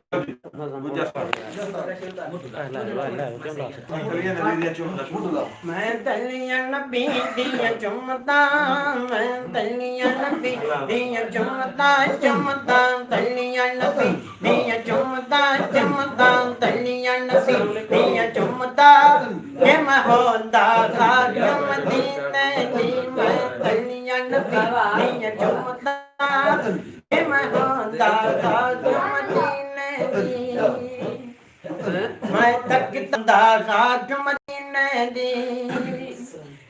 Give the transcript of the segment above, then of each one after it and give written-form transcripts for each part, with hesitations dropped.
मैं तलिया नबी दिया चुमता मैं तलिया नबी दिया चुमता चुमता तलिया नबी दिया चुमता चुमता तलिया नबी दिया चुमता के मैं होंदा था चुमती नहीं मैं तलिया नबी दिया चुमता के मैं होंदा था चुमती नहीं मैं तक तंदा साथ मदीने दी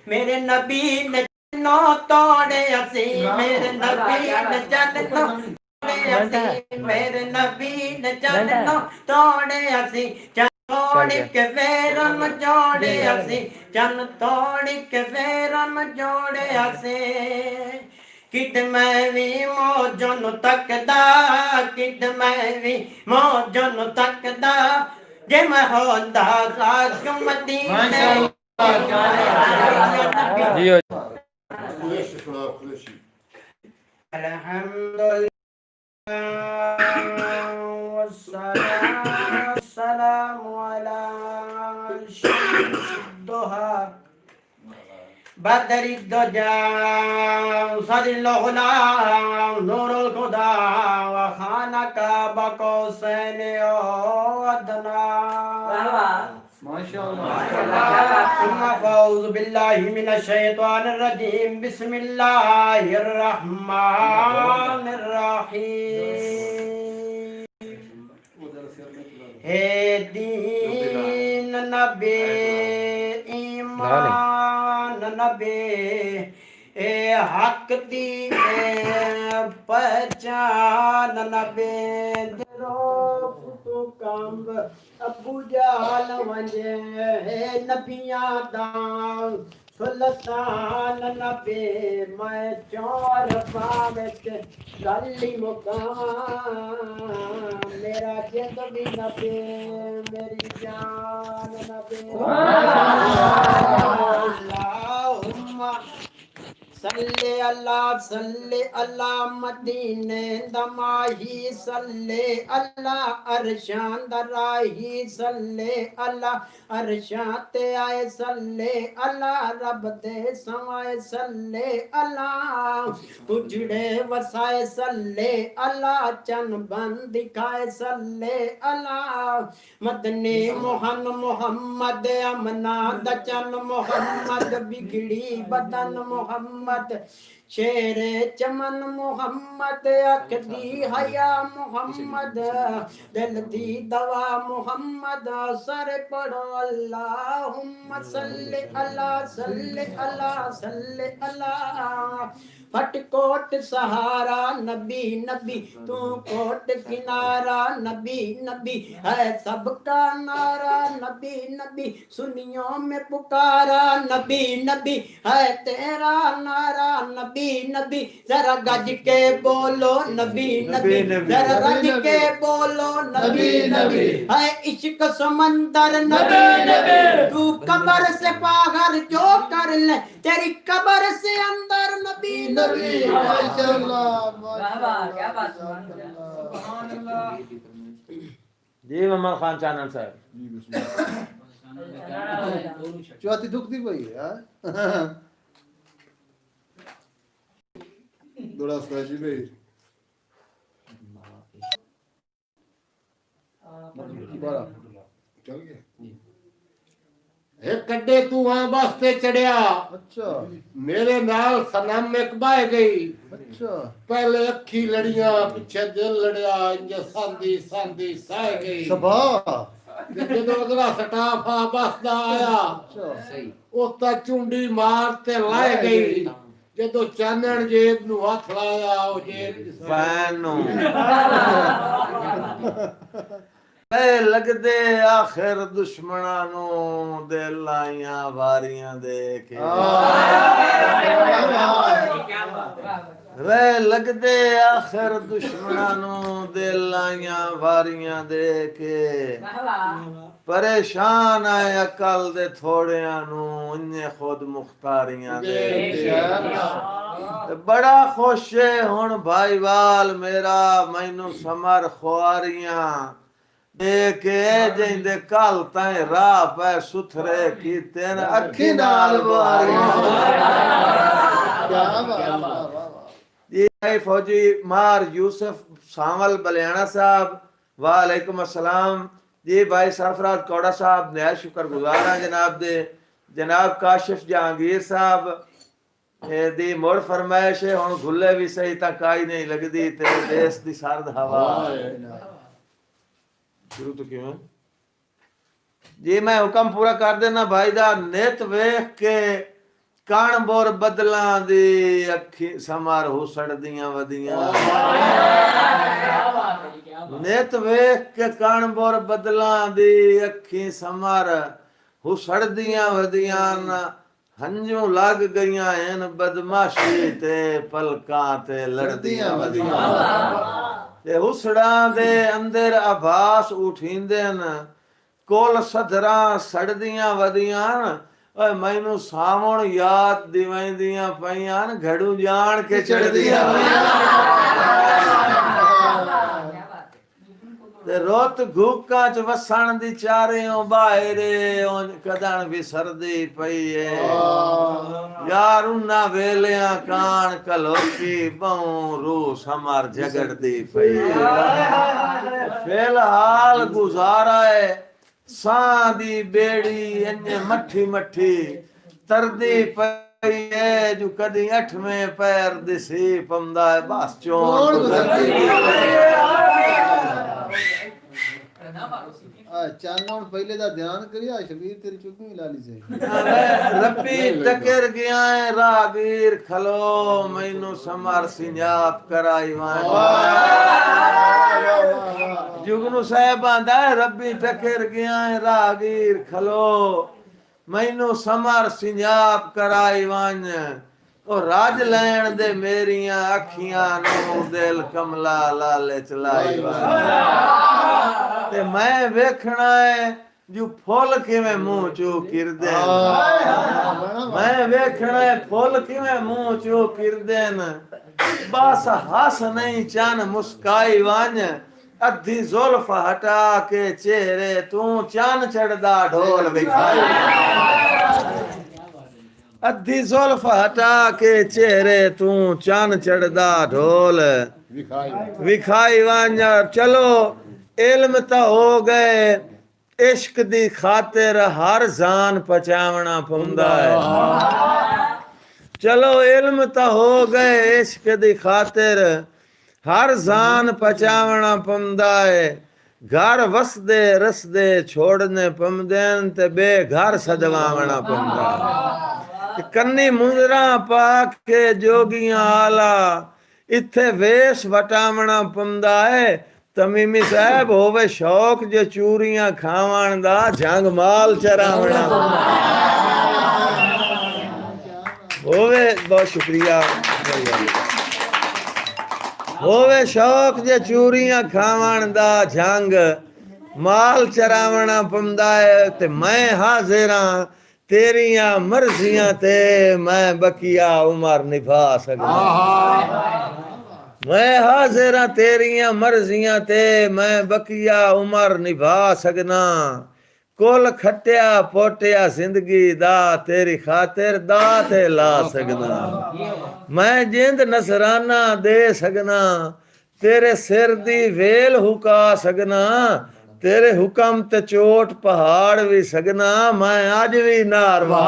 मेरे नबी ने नो तोड़े असी मेरे नबी ने जन्नो तोड़े असी मेरे नबी ने जन्नो तोड़े असी तोड़ के फेरम जोड़े असी चन तोड़ के फेरम जोड़े असी कित मैं भी मौजन तकदा कित मैं भी मौजन तकदा जे मैं होंदा साथ मदीने वस्सलामु अला शम्सुद्दुहा बदरी दुजा सदिल गुलाम नूरुल खुदा व खाना का बकौसैन अदना माशाअल्लाह अऊज़ु बिल्लाहि मिनश शैतानिर रजीम बिस्मिल्लाहिर रहमानिर रहीम हे दीन नबी ईमान नबी ए हक दी पहचान नबी तो कंब अबू जाल वंजे नबियां दा सुल्तान नबी मैं चोर पावत गली मुकाम मेरा जिंद भी नबी मेरी जान नबी अल्लाहुम्मा सल्ले अल्लाह मदीने दमाही सल्ले अल्लाह अरशां दराही सल्ले अल्लाह अरशां ते आए सल्ले अल्लाह रब दे समाए सल्ले अल्लाह उजड़े वसाए सल्ले अल्लाह चन बन दिखाए सल्ले अल्लाह मदनी मोहन मोहम्मद अमना दचन मोहम्मद बिगड़ी बदन मोहम्मद शेरे चमन मोहम्मद अकदी हया मोहम्मद दिल दी दवा मोहम्मद सर पढ़ो अल्लाहुम्मा सल्ले अला सल्ले अला सल्ले अला फटकोट सहारा नबी नबी तू कोट किनारा नबी नबी है सबका नारा नबी नबी सुनियों में पुकारा नबी नबी है तेरा नारा नबी नबी जरा गज के बोलो नबी नबी जरा गज के बोलो नबी नबी है इश्क समंदर नबी नबी तू कब्र से बाहर जो कर ले तेरी कब्र से अंदर नबी नबी माशाअल्लाह वाह क्या बात सुभान अल्लाह जी मोहम्मद खान चानन साहब चौथी दुखती पई है बड़ा स्पेशल है बड़ा चल गया एक कड्डे तू वहां बस पे चढ़िया अच्छा मेरे नाल सनम एक बाह गई अच्छा पहले अखी लड़िया पीछे दिल लड़िया इंजे सांदी सांदी सह गई सबा जदों अगला स्टाफ आ बस दा आया अच्छा सही ओता चुंडी मार ते लाए गई जदों चानन जेब नु हाथ लाया ओ जेब फैन नु ए लगदे आखिर दुश्मना नु दे लाइयां वारियां दे के वे लगदे आखिर दुश्मना नु दे लाइयां वारियां दे के परेशान है अकल दे थोड़ियां नु इन्ने खुद मुख्तारियां दे बड़ा खुश है हुण भाईवाल मेरा मैनू समर खुआरियां के जिंदे कल ताए राह पे सुथरे कीते न अखी नाल बुआरियां क्या बात, वाह, वाह, वाह। जी भाई फौजी मार यूसुफ सावल बलियाना साहब वालेकुम अस्सलाम जी भाई सरफराज कौड़ा साहब नहायत शुक्रगुजार हां जनाब दे जनाब काशिफ जहांगीर साहब दी मुड़ फरमाइश है हुण गुल्ले भी सही तां काई नहीं लगदी तेरे देश दी सर्द हवा शुरू तो क्यों जी मैं हुक्म पूरा कर देना भाई दा नित वेख के कण बोर बदलां दी अखी समार हुसड़दियां वदियां नित वेख के कण बोर बदलां दी अखी समार हुसड़दियां वदियां हंजू लग गईयां हैं बदमाशी ते पलकां ते लड़दियां वदियां ते हुसड़ां दे अंदर आभास उठींदे न कोल सधरां सड़दियां वदियां ओए मैनू सावण याद दिवांदियां पईयां घड़ू जान के चढ़दियां ते रोत घूकां च वसण दी चारियों बाहरे कदण भी सर्दी पई है यार उन्ना वेलियां कान कलोकी बहु रूह समार झगड़दी पई है फिलहाल गुजारा है सां दी बेड़ी अन्य मठी मठी तरदी पई है जो कदी 8वें पैर दिसी पमदा है बस चोण चानन पहले दा ध्यान करिया शबीर तेरी चुप्पी मिला ली से रब्बी टकर गया है रागीर खलो मैनू समर सिंजाप कराई वां जुगनू साहब आंदा है रब्बी टकर गया है रागीर खलो मैनू समर सिंजाप कराई वां ओ राज लैण दे मेरियां अखियां नू दिल कमला लाले चलाई वां ते मैं वेखना है जो फुल किवें मुंह चो किरदे मैं वेखना है फुल किवें मुंह चो किरदे बस हस नहीं चन मुस्काई वांज अद्धी जुल्फ हटा के चेहरे तू चन चढ़दा ढोल विखाई अद्धी जुल्फ हटा के चेहरे तू चन चढ़दा ढोल विखाई वांज चलो इल्म तो हो गए इश्क दी खातिर हर जान पचावना पौंदा है चलो इल्म तो हो गए इश्क दी खातिर हर जान पचावना पौंदा है घर वसदे रसदे छोड़ने पमदेन ते बे घर सदवावना पौंदा है कन्नी मुंदरा पाक के जोगियां आला इत्थे वेश वटावना पौंदा है तमीमी साहब होवे शौक जो चूरियां खावण दा जंग माल चरावना होवे बहुत शुक्रिया होवे शौक जो चूरियां खावण दा जंग माल चरावना पौंदा है ते मैं हाजिर हां तेरियां मर्जियां ते मैं बकिया उमर निभा सकदा मैं हाजिर तेरियां मर्जियां ते मैं बकिया उमर निभा सकना कुल खटिया पोटिया जिंदगी दा तेरी खातिर दाते ला सकना मैं जिंद नसराना दे सकना तेरे सिर दी वेल हुका सकना तेरे हुक्म ते चोट पहाड़ भी सकना मैं अज भी नारवा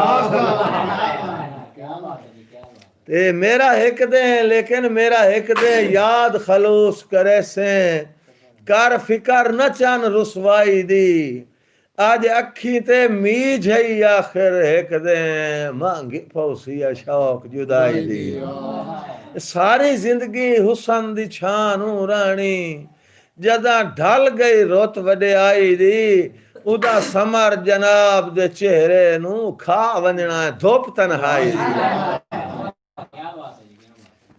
ते मेरा हिक दे लेकिन मेरा हिक दे याद खलूस करे से कर फिकर न चन रुसवाई दी आज अखी ते मीझ है आखिर हिक दे मांगी पौसी शौक जुदाई दी सारी जिंदगी हुसन दी छानू रानी जदा ढल गई रुत वडियाई दी उदा समर जनाब दे चेहरे नू खा वंजना धुप तन्हाई दी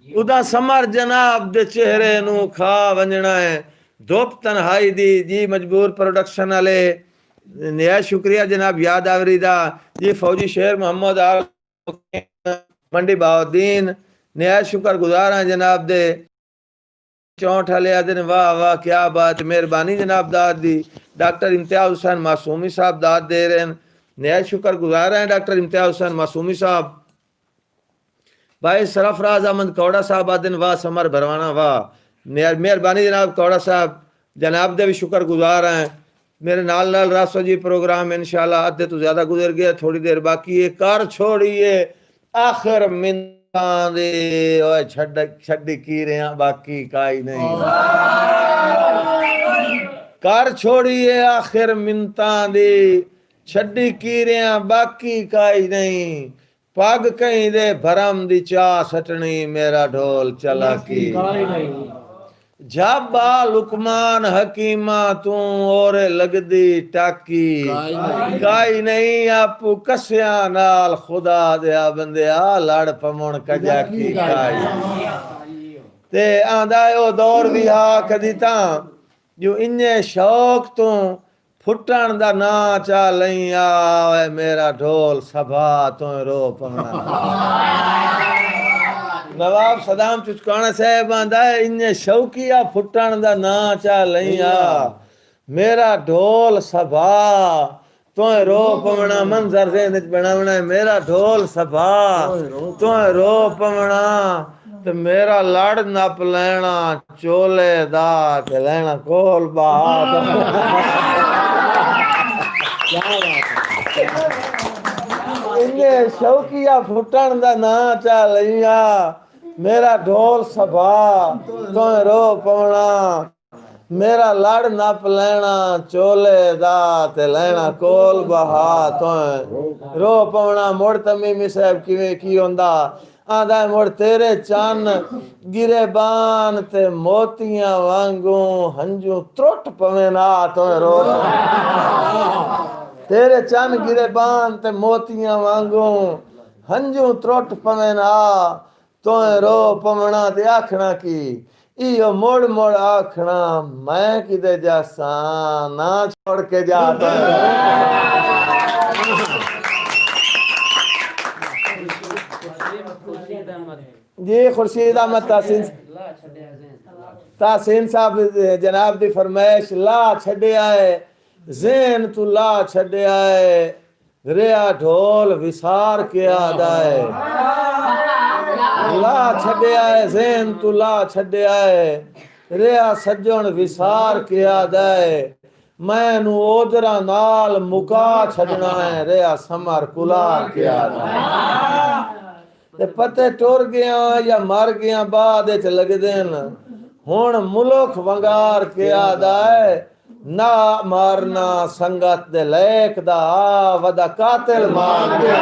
उदा समर जनाब दे चेहरे नू खा वंजना है धुप तन्हाई दी जी मजबूर प्रोडक्शन वाले नया शुक्रिया जनाब याद आवरी दा जी फौजी शेर मोहम्मद आल मंडी बाउद्दीन नया शुक्र गुजार हैं जनाब दे 64 वाले दिन वाह वाह क्या बात मेहरबानी जनाब दाद दी डॉक्टर इम्तियाज हुसैन मासूमी साहब दाद दे रहे हैं, नया शुक्रगुजार हैं डॉक्टर इम्तियाज हुसैन मासूमी साहब। भाई सरफराज अहमद कौड़ा साहब आदिन वाह समर भरवाना वाह मेहरबानी जनाब कौड़ा साहब, जनाब दे भी शुक्रगुजार हैं। मेरे नाल रासो जी प्रोग्राम इंशाल्लाह अद्धे तो ज्यादा गुजर गया, थोड़ी देर बाकी है। कर छोड़िए आखिर मिन्ना दे ओए छड्डी की रहा बाकी काई नहीं, कर छोड़िए आखिर मिन्ता दे छड्डी की रहा बाकी काई नहीं, पग कहीं दे भरम दी चाह सटनी मेरा ढोल चला की, जाबा लुकमान हकीमा तू और लगदी टाकी, काई नहीं आपू कस्या नाल खुदा दया बंदिया लड़ पमण कजा की काई। ते आंदा ओ दौर भी हा कदी तां जो इन्ने शौक तो फुटण दा ना चा लई आवे मेरा ढोल सभा तो रो पमना। नवाब सदाम चुचकाना साहब आंदा है इन्ने शौकिया फुटण दा ना चा लई आ मेरा ढोल सभा तो रो पमना। मंजर से बनावना मेरा ढोल सभा तो रो पमना, ते मेरा लड़ नप लेना चोले दा ते लेना कोल बात। इन्ने शौकिया फुटण दा ना चा लिया मेरा ढोल सभा तो रो पवना, मेरा लड़ नप लेना चोले दा ते लेना कोल बहा तो रो पवना। मुड़ तमीमी साहब किवें की होंदा आंदा मुड़ तेरे चन गिरे बान ते मोतियां वांगू हंजू त्रुट पवे ना तो रो, तेरे चन गिरे बान ते मोतियां वांगू हंजू त्रुट पवे ना तो रो पवना। ते आखना की इयो मोड़ मोड़ आखना मैं किदे जासा ना छोड़ के जा तो जी खुर्शीद अहमद तासीन साहब जनाब दी फरमाइश ला छड़े आए ज़ेन तू ला छड़े आए रिया ढोल विसार के आदाए, ला छड़े आए ज़ेन तू ला छड़े आए रिया सज्जन विसार के आदाए, मैनू ओजरा नाल मुका छड़ना है रिया समर कुलार के आदाए। ते पते टुर गया या मर गया बाद च लगदे न हुण मुल्क वंगार के आदाए, ना मारना संगत दे लेक दा वदा कातिल मार दे।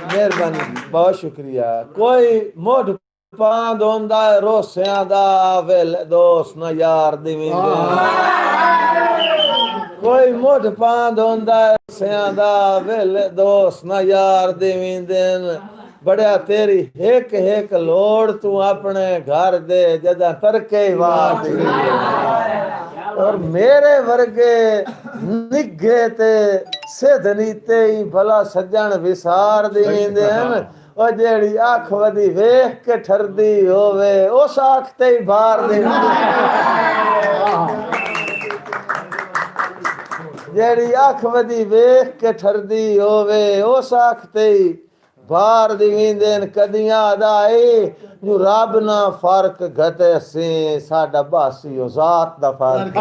मेहरबानी बहुत शुक्रिया। कोई मुठ पांद होंदा रोसियां दा वेल दोस्त न यार दिवीं कोई मुठ पांद होंदा रोसियां दा वेल दोस्त न यार दिवीं दिन, बड़िया तेरी एक एक लोड़ तू अपने घर दे जदा तरके वाद और मेरे वर्गे निगे ते सिद्धनीते ही भला सज्जन विसार दींदे न, ओ जेड़ी अख वदी वेख के ठरदी होवे उस अख ते ही भार दींदे, जेड़ी अख वदी वेख के ठरदी होवे उस अख ते ही बार दिवींदेन कदियां अदाई जो रब ना फर्क घटे सी साडा बासी ज़ात दा फर्क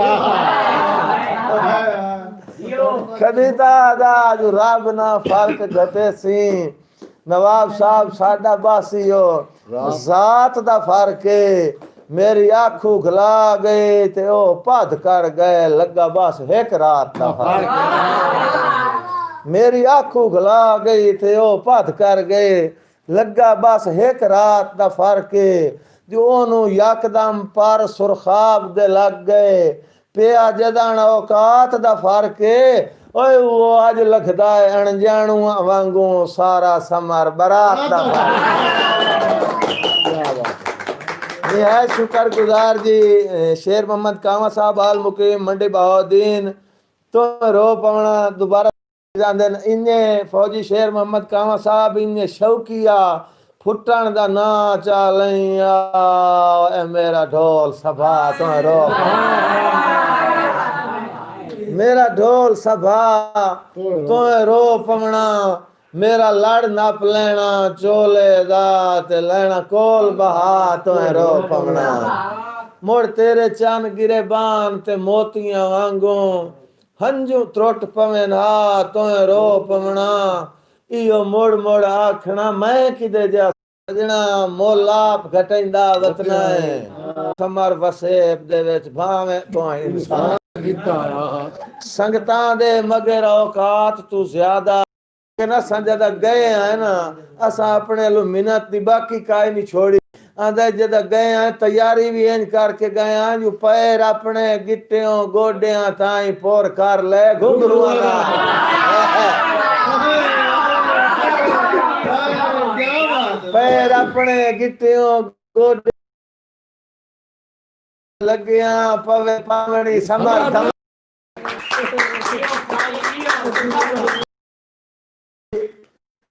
कदी ता अदा जो रब ना फर्क घटे सी नवाब साहब साडा बासी हो ज़ात दा फर्क मेरी आँखों घला गए ते ओ पद कर गए लगा बस एक रात दा फर्क, मेरी आँखों घला गई थे ओ पद कर गए लगा बस एक रात दा फर्क जो ओनू यकदम पर सुरखाब दे लग गए पिया जदन औकात दा फर्क ओए वो अज लखदा है अणजाणू वांगू सारा समर बरात दा ये है शुक्र गुजार जी शेर मोहम्मद कामा साहब आल मुकीम मंडी बहाउद्दीन तो रो पवना दोबारा जांदे इन्ने फौजी शेर मोहम्मद कामा साहब इन्ने शौकिया फुटण दा ना चालैया ए मेरा ढोल सभा तो रो मेरा ढोल सभा तो रो पवना मेरा लड़ नप लेना चोले दा ते लेना कोल बहा तो रो पवना मुड़ तेरे चन गिरे बान ते मोतियां वांगू हंजू त्रुट पवे ना तो रो पवना इयो मुड़ मुड़ आखना मैं किदे जा सजना मोलाप घटैंदा वतना है समर वसेप दे विच भावे तो इंसान संगतां दे मगर औकात तू ज्यादा ना संजदा गए हैं ना असा अपने लो मिन्नत दी बाकी काई नहीं छोड़ी आंदा जदा गए हैं तैयारी भी इंज करके गए हैं जो पैर अपने गिट्टियों गोडियां ताई पोर कर ले घुंघरू वाला पैर अपने गिट्टियों गोडे लगिया पवे पावनी समर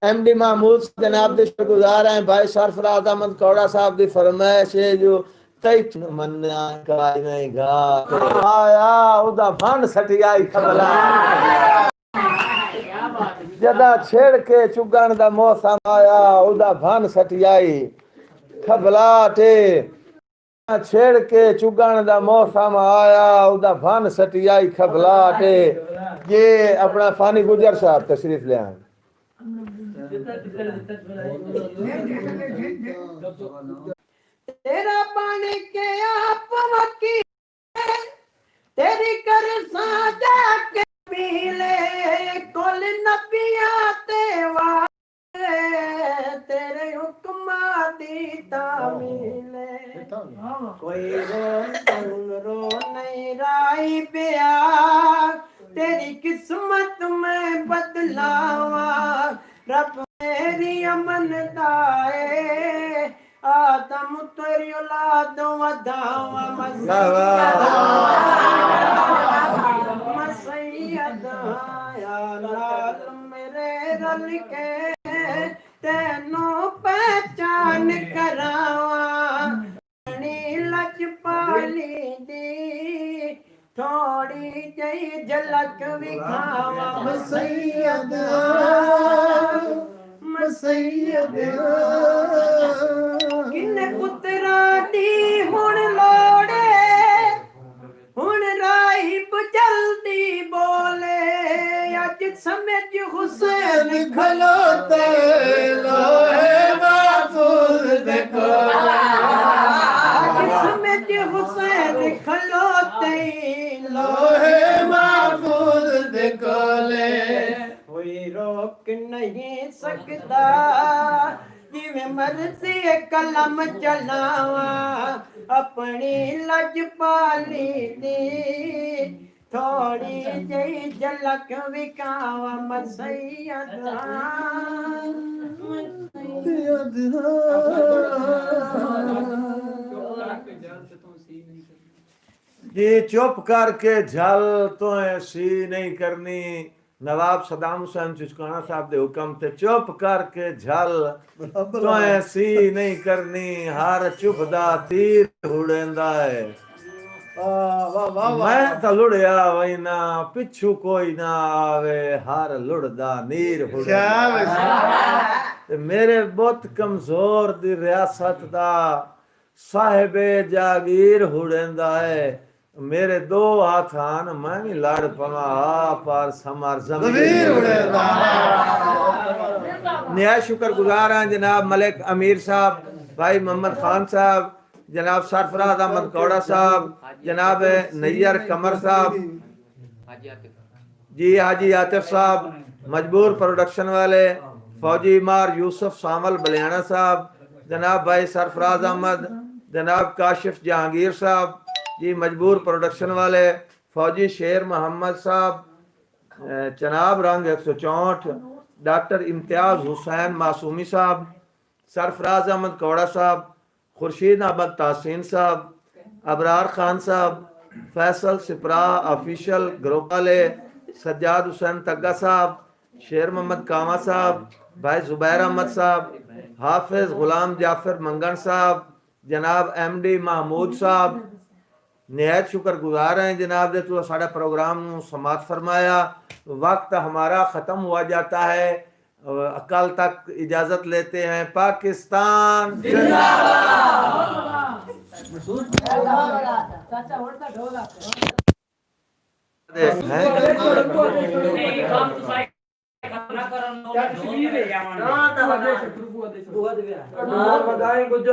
एमडी महमूद जनाब दे शुक्रगुजार हैं भाई सरफराज अहमद कौड़ा साहब दी फरमाइश है जो तैथ मन्ना का नहीं गा आया उदा फन सटियाई खबला जदा छेड़ के चुगण दा मौसम आया उदा फन सटियाई खबलाटे छेड़ के चुगण दा मौसम आया उदा फन सटियाई खबलाटे ये अपना फानी गुजर साहब तशरीफ ले आए तेरा पानी के आप वकी तेरी कर साजा के पीले कुल नबिया तेवा तेरे हुक्मा दी तामीले कोई रो नहीं राई पिया तेरी किस्मत में बदलावा रब मेरी अमन दाए आदम तेरी औलाद वधावा मसैयद या लाल मेरे रल के तेनो पहचान करावा लज पाली दी थोड़ी जई झलक विखावा मसैयद मसैयद किने पुत्रा दी हुण लोड़े हुण राहिब जल्दी बोले अज समझ हुसैन खलोते लोहे महफूज देखो अज समझ हुसैन खलोते लोहे महफूज देखो ले कोई रोक नहीं सकता जिवें मर्जी कलम चलावा अपनी लज पाली दी थोड़ी जई झलक विकावा मसैयद ये चुप करके झल तो सी नहीं करनी नवाब सदाम हुसैन चुचकाना साहब दे हुक्म ते चुप करके झल तो सी नहीं करनी हर चुपदा तीर उड़ेंदा है मैं तो लुड़िया वही ना पिछू कोई ना आवे हर लुड़दा नीर उड़ेंदा मेरे बहुत कमजोर दी रियासत दा साहिबे जागीर हुड़ेंदा है मेरे दो हाथ आन मैं भी लड़ पवा पर समर जमीर उड़ेंदा निहायत शुक्रगुजार हैं जनाब मलिक अमीर साहब भाई मोहम्मद खान साहब जनाब सरफराज अहमद कौड़ा साहब जनाब नैयर कमर साहब जी हाजी आतिफ साहब मजबूर प्रोडक्शन वाले फौजी मार यूसुफ सामल बलियाना साहब जनाब भाई सरफराज अहमद जनाब काशिफ जहांगीर साहब जी मजबूर प्रोडक्शन वाले फौजी शेर मोहम्मद साहब चनाब रंग 164 डॉक्टर इम्तियाज हुसैन मासूमी साहब सरफराज अहमद कौड़ा साहब खुर्शीद अहमद तासीन साहब अबरार खान साहब फैसल सिपरा ऑफिशियल ग्रुप वाले सज्जाद हुसैन तग्गा साहब शेर मोहम्मद कामा साहब भाई जुबैर अहमद साहब हाफिज गुलाम जाफर मंगन साहब, जनाब MD महमूद साहब, निहायत शुक्रगुजार हैं जनाब दे तू साड़ा प्रोग्राम नू समाप्त फरमाया। वक्त हमारा ख़त्म हुआ जाता है, कल तक इजाज़त लेते हैं। पाकिस्तान चाचा उड़ता ढोला हैं?